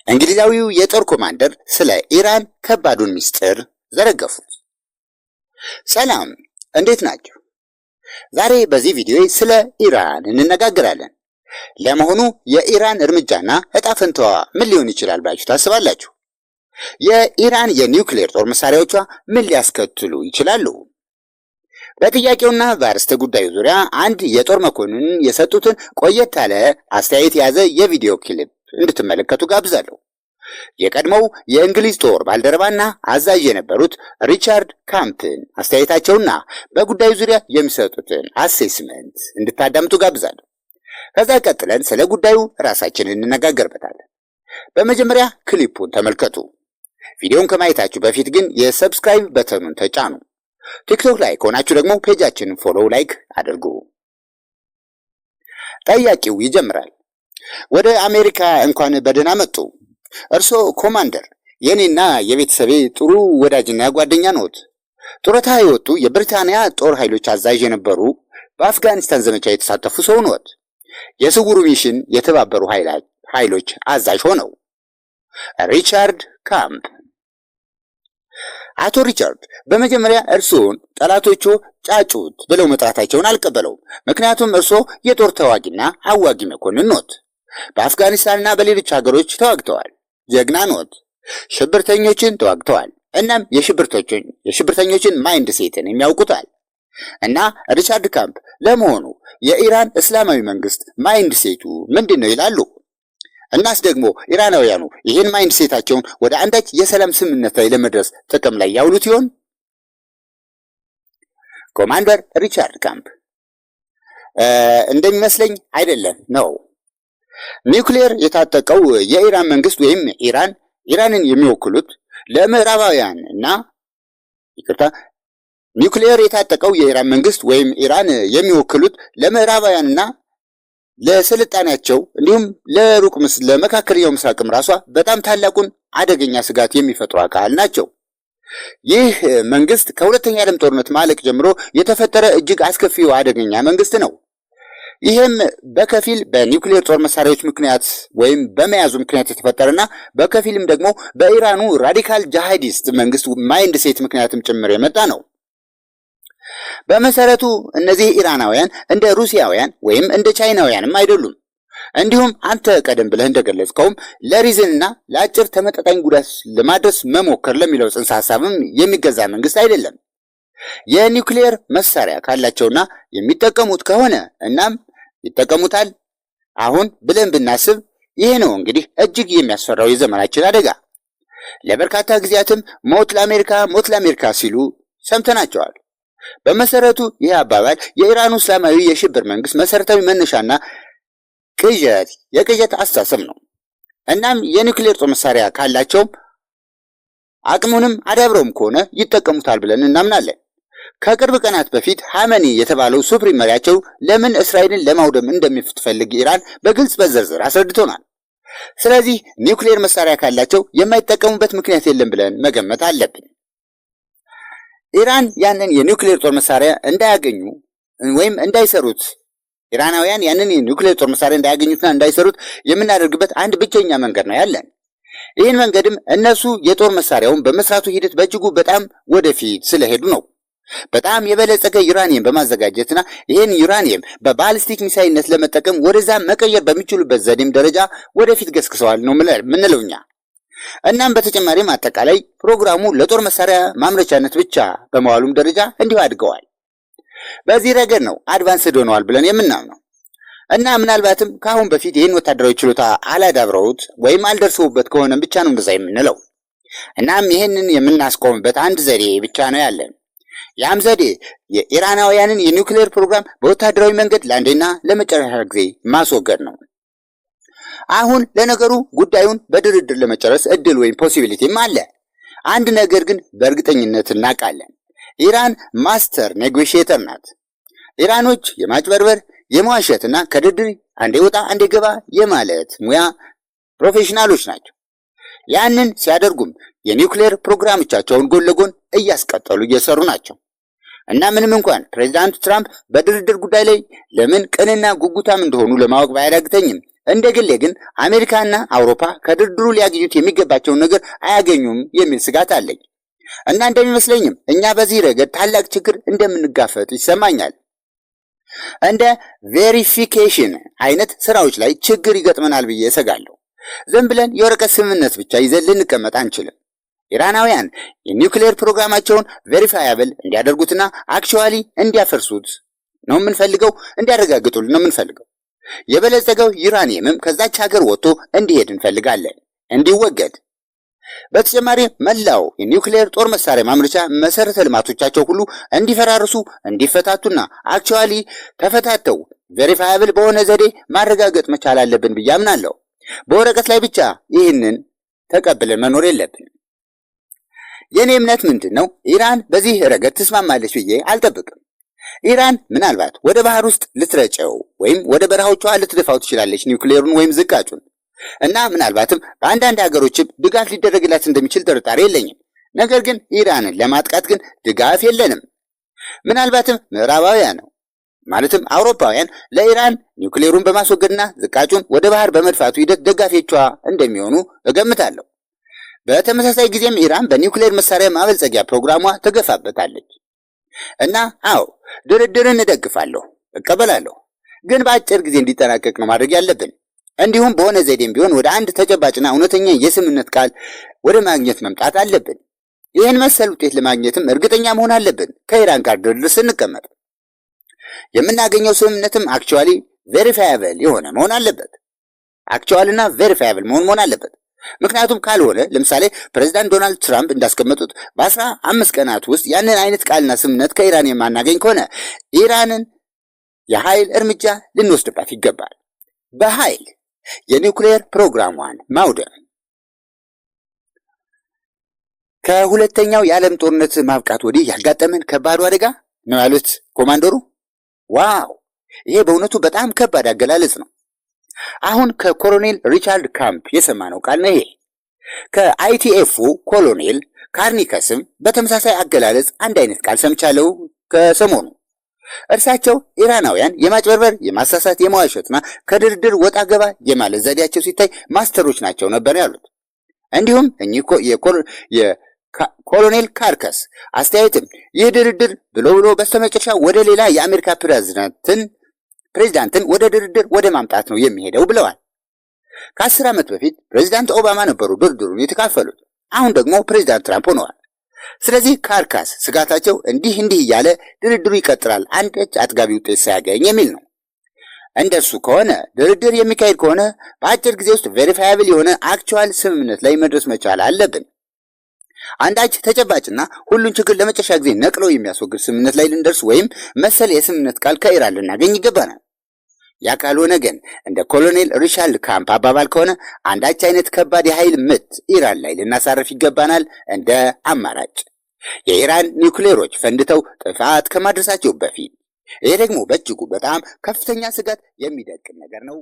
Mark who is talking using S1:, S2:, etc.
S1: እንግሊዛዊው የጦር ኮማንደር ስለ ኢራን ከባዱን ሚስጥር ዘረገፉት። ሰላም፣ እንዴት ናችሁ? ዛሬ በዚህ ቪዲዮ ስለ ኢራን እንነጋገራለን። ለመሆኑ የኢራን እርምጃና ዕጣ ፈንታዋ ምን ሊሆን ይችላል ብላችሁ ታስባላችሁ? የኢራን የኒውክሌር ጦር መሳሪያዎቿ ምን ሊያስከትሉ ይችላሉ? በጥያቄውና በአርዕስተ ጉዳዩ ዙሪያ አንድ የጦር መኮንን የሰጡትን ቆየት ያለ አስተያየት የያዘ የቪዲዮ ክሊፕ እንድትመለከቱ ጋብዛለሁ። የቀድሞው የእንግሊዝ ጦር ባልደረባና አዛዥ የነበሩት ሪቻርድ ካምፕን አስተያየታቸውና በጉዳዩ ዙሪያ የሚሰጡትን አሴስመንት እንድታዳምጡ ጋብዛለሁ። ከዛ ቀጥለን ስለ ጉዳዩ ራሳችንን እንነጋገርበታለን። በመጀመሪያ ክሊፑን ተመልከቱ። ቪዲዮውን ከማየታችሁ በፊት ግን የሰብስክራይብ በተኑን ተጫኑ። ቲክቶክ ላይ ከሆናችሁ ደግሞ ፔጃችንን ፎሎው፣ ላይክ አድርጉ። ጠያቂው ይጀምራል። ወደ አሜሪካ እንኳን በደህና መጡ። እርሶ ኮማንደር፣ የኔና የቤተሰቤ ጥሩ ወዳጅና ጓደኛ ነዎት። ጡረታ የወጡ የብሪታንያ ጦር ኃይሎች አዛዥ የነበሩ፣ በአፍጋኒስታን ዘመቻ የተሳተፉ ሰው ነዎት። የስውሩ ሚሽን የተባበሩ ኃይሎች አዛዥ ሆነው። ሪቻርድ ካምፕ። አቶ ሪቻርድ፣ በመጀመሪያ እርስዎን ጠላቶቹ ጫጩት ብለው መጥራታቸውን አልቀበለውም። ምክንያቱም እርስዎ የጦር ተዋጊና አዋጊ መኮንን ኖት። በአፍጋኒስታንና በሌሎች ሀገሮች ተዋግተዋል። ጀግና ኖት። ሽብርተኞችን ተዋግተዋል። እናም የሽብርተኞችን ማይንድ ሴትን የሚያውቁታል። እና ሪቻርድ ካምፕ፣ ለመሆኑ የኢራን እስላማዊ መንግስት ማይንድ ሴቱ ምንድን ነው ይላሉ? እናስ ደግሞ ኢራናውያኑ ይህን ማይንድ ሴታቸውን ወደ አንዳች የሰላም ስምምነት ላይ ለመድረስ ጥቅም ላይ ያውሉት ይሆን? ኮማንደር ሪቻርድ ካምፕ፣ እንደሚመስለኝ አይደለም ነው። ኒውክሌር የታጠቀው የኢራን መንግስት ወይም ኢራንን የሚወክሉት ለምዕራባውያን እና ኒውክሌር የታጠቀው የኢራን መንግስት ወይም ኢራን የሚወክሉት ለምዕራባውያንና ለስልጣኔያቸው እንዲሁም ለመካከለኛው ምስራቅም ራሷ በጣም ታላቁን አደገኛ ስጋት የሚፈጥሩ አካል ናቸው። ይህ መንግስት ከሁለተኛ ዓለም ጦርነት ማለቅ ጀምሮ የተፈጠረ እጅግ አስከፊው አደገኛ መንግስት ነው። ይህም በከፊል በኒውክሌር ጦር መሳሪያዎች ምክንያት ወይም በመያዙ ምክንያት የተፈጠረና በከፊልም ደግሞ በኢራኑ ራዲካል ጂሃዲስት መንግስት ማይንድ ሴት ምክንያትም ጭምር የመጣ ነው። በመሰረቱ እነዚህ ኢራናውያን እንደ ሩሲያውያን ወይም እንደ ቻይናውያንም አይደሉም። እንዲሁም አንተ ቀደም ብለህ እንደገለጽከውም ለሪዝንና ለአጭር ተመጣጣኝ ጉዳት ለማድረስ መሞከር ለሚለው ጽንሰ ሐሳብም የሚገዛ መንግስት አይደለም። የኒውክሌር መሳሪያ ካላቸውና የሚጠቀሙት ከሆነ እናም ይጠቀሙታል አሁን ብለን ብናስብ ይሄ ነው እንግዲህ እጅግ የሚያስፈራው የዘመናችን አደጋ። ለበርካታ ጊዜያትም ሞት ለአሜሪካ ሲሉ ሰምተናቸዋል። በመሰረቱ ይህ አባባል የኢራኑ እስላማዊ የሽብር መንግስት መሰረታዊ መነሻና የቅዠት አስተሳሰብ ነው። እናም የኒውክሌር ጦር መሳሪያ ካላቸውም አቅሙንም አዳብረውም ከሆነ ይጠቀሙታል ብለን እናምናለን። ከቅርብ ቀናት በፊት ሐመኒ የተባለው ሱፕሪም መሪያቸው ለምን እስራኤልን ለማውደም እንደምትፈልግ ኢራን በግልጽ በዝርዝር አስረድቶናል። ስለዚህ ኒውክሌር መሳሪያ ካላቸው የማይጠቀሙበት ምክንያት የለም ብለን መገመት አለብን። ኢራን ያንን የኒውክሌር ጦር መሳሪያ እንዳያገኙ ወይም እንዳይሰሩት ኢራናውያን ያንን የኒውክሌር ጦር መሳሪያ እንዳያገኙትና እንዳይሰሩት የምናደርግበት አንድ ብቸኛ መንገድ ነው ያለን። ይህን መንገድም እነሱ የጦር መሳሪያውን በመስራቱ ሂደት በእጅጉ በጣም ወደፊት ስለሄዱ ነው። በጣም የበለጸገ ዩራኒየም በማዘጋጀትና ይህን ዩራኒየም በባሊስቲክ ሚሳይልነት ለመጠቀም ወደዛ መቀየር በሚችሉበት ዘዴም ደረጃ ወደፊት ገስግሰዋል ነው ምንለው እኛ። እናም በተጨማሪም አጠቃላይ ፕሮግራሙ ለጦር መሳሪያ ማምረቻነት ብቻ በመዋሉም ደረጃ እንዲሁ አድገዋል። በዚህ ረገድ ነው አድቫንስድ ሆነዋል ብለን የምናምነው። እና ምናልባትም ከአሁን በፊት ይህን ወታደራዊ ችሎታ አላዳብረውት ወይም አልደርሰውበት ከሆነ ብቻ ነው እንደዛ የምንለው። እናም ይህንን የምናስቆምበት አንድ ዘዴ ብቻ ነው ያለን። ያም ዘዴ የኢራናውያንን የኒውክሌር ፕሮግራም በወታደራዊ መንገድ ለአንዴና ለመጨረሻ ጊዜ ማስወገድ ነው። አሁን ለነገሩ ጉዳዩን በድርድር ለመጨረስ እድል ወይም ፖሲቢሊቲም አለ። አንድ ነገር ግን በእርግጠኝነት እናውቃለን። ኢራን ማስተር ኔጎሽየተር ናት። ኢራኖች የማጭበርበር የመዋሸትና ከድርድር አንዴ ወጣ አንዴ ገባ የማለት ሙያ ፕሮፌሽናሎች ናቸው። ያንን ሲያደርጉም የኒውክሌር ፕሮግራሞቻቸውን ጎን ለጎን እያስቀጠሉ እየሰሩ ናቸው። እና ምንም እንኳን ፕሬዝዳንት ትራምፕ በድርድር ጉዳይ ላይ ለምን ቅንና ጉጉታም እንደሆኑ ለማወቅ ባያዳግተኝም እንደ ግሌ ግን አሜሪካና አውሮፓ ከድርድሩ ሊያገኙት የሚገባቸውን ነገር አያገኙም የሚል ስጋት አለኝ እና እንደሚመስለኝም እኛ በዚህ ረገድ ታላቅ ችግር እንደምንጋፈጥ ይሰማኛል። እንደ ቬሪፊኬሽን አይነት ስራዎች ላይ ችግር ይገጥመናል ብዬ እሰጋለሁ። ዝም ብለን የወረቀት ስምምነት ብቻ ይዘን ልንቀመጥ አንችልም። ኢራናውያን የኒውክሌር ፕሮግራማቸውን ቬሪፋያብል እንዲያደርጉትና አክቹዋሊ እንዲያፈርሱት ነው የምንፈልገው፣ እንዲያረጋግጡልን ነው የምንፈልገው። የበለጸገው ዩራኒየምም ከዛች ሀገር ወጥቶ እንዲሄድ እንፈልጋለን፣ እንዲወገድ። በተጨማሪ መላው የኒውክሌር ጦር መሳሪያ ማምረቻ መሰረተ ልማቶቻቸው ሁሉ እንዲፈራርሱ፣ እንዲፈታቱና አክቹዋሊ ተፈታተው ቬሪፋያብል በሆነ ዘዴ ማረጋገጥ መቻል አለብን ብዬ አምናለሁ። በወረቀት ላይ ብቻ ይህንን ተቀብለን መኖር የለብንም። የኔ እምነት ምንድነው? ኢራን በዚህ ረገድ ትስማማለች ብዬ አልጠብቅም። ኢራን ምናልባት ወደ ባህር ውስጥ ልትረጨው ወይም ወደ በረሃዎቿ ልትደፋው ትችላለች ኒውክሌሩን ወይም ዝቃጩን እና ምናልባትም በአንዳንድ ሀገሮችም ድጋፍ ሊደረግላት እንደሚችል ጥርጣሬ የለኝም። ነገር ግን ኢራንን ለማጥቃት ግን ድጋፍ የለንም። ምናልባትም ምዕራባውያን ነው ማለትም አውሮፓውያን ለኢራን ኒውክሌሩን በማስወገድና ዝቃጩን ወደ ባህር በመድፋቱ ሂደት ደጋፊዎቿ እንደሚሆኑ እገምታለሁ። በተመሳሳይ ጊዜም ኢራን በኒውክሌር መሳሪያ ማበልጸጊያ ፕሮግራሟ ትገፋበታለች እና አዎ ድርድርን እደግፋለሁ፣ እቀበላለሁ። ግን በአጭር ጊዜ እንዲጠናቀቅ ነው ማድረግ ያለብን። እንዲሁም በሆነ ዘዴም ቢሆን ወደ አንድ ተጨባጭና እውነተኛ የስምምነት ቃል ወደ ማግኘት መምጣት አለብን። ይህን መሰል ውጤት ለማግኘትም እርግጠኛ መሆን አለብን። ከኢራን ጋር ድርድር ስንቀመጥ የምናገኘው ስምምነትም አክቹዋሊ ቬሪፋያብል የሆነ መሆን አለበት። አክቹዋልና ቬሪፋያብል መሆን አለበት። ምክንያቱም ካልሆነ ለምሳሌ ፕሬዝዳንት ዶናልድ ትራምፕ እንዳስቀመጡት በ15 ቀናት ውስጥ ያንን አይነት ቃልና ስምምነት ከኢራን የማናገኝ ከሆነ ኢራንን የኃይል እርምጃ ልንወስድባት ይገባል። በኃይል የኒውክሌር ፕሮግራሟን ማውደም። ከሁለተኛው የዓለም ጦርነት ማብቃት ወዲህ ያጋጠመን ከባዱ አደጋ ነው ያሉት ኮማንደሩ። ዋው! ይሄ በእውነቱ በጣም ከባድ አገላለጽ ነው። አሁን ከኮሎኔል ሪቻርድ ካምፕ የሰማነው ቃል ነው ይሄ። ከአይቲኤፉ ኮሎኔል ካርኒከስም በተመሳሳይ አገላለጽ አንድ አይነት ቃል ሰምቻለሁ ከሰሞኑ። እርሳቸው ኢራናውያን የማጭበርበር፣ የማሳሳት፣ የመዋሸትና ከድርድር ወጣ ገባ የማለት ዘዴያቸው ሲታይ ማስተሮች ናቸው ነበር ያሉት። እንዲሁም እኚህ የኮሎኔል ካርከስ አስተያየትም ይህ ድርድር ብሎ በስተመጨረሻ ወደ ሌላ የአሜሪካ ፕሬዝዳንትን ወደ ድርድር ወደ ማምጣት ነው የሚሄደው ብለዋል። ከ10 ዓመት በፊት ፕሬዝዳንት ኦባማ ነበሩ ድርድሩን የተካፈሉት። አሁን ደግሞ ፕሬዝዳንት ትራምፕ ሆነዋል። ስለዚህ ካርካስ ስጋታቸው እንዲህ እያለ ድርድሩ ይቀጥላል አንዳች አጥጋቢ ውጤት ሳያገኝ የሚል ነው። እንደሱ ከሆነ ድርድር የሚካሄድ ከሆነ በአጭር ጊዜ ውስጥ ቬሪፋያብል የሆነ አክቹዋል ስምምነት ላይ መድረስ መቻል አለብን። አንዳች ተጨባጭና ሁሉን ችግር ለመጨረሻ ጊዜ ነቅሎ የሚያስወግድ ስምምነት ላይ ልንደርስ ወይም መሰል የስምምነት ቃል ከኢራን ልናገኝ ይገባናል። ያ ካልሆነ ግን እንደ ኮሎኔል ሪቻርድ ካምፕ አባባል ከሆነ አንዳች አይነት ከባድ የኃይል ምት ኢራን ላይ ልናሳርፍ ይገባናል እንደ አማራጭ የኢራን ኒውክሌሮች ፈንድተው ጥፋት ከማድረሳቸው በፊት። ይሄ ደግሞ በእጅጉ በጣም ከፍተኛ ስጋት የሚደቅን ነገር ነው።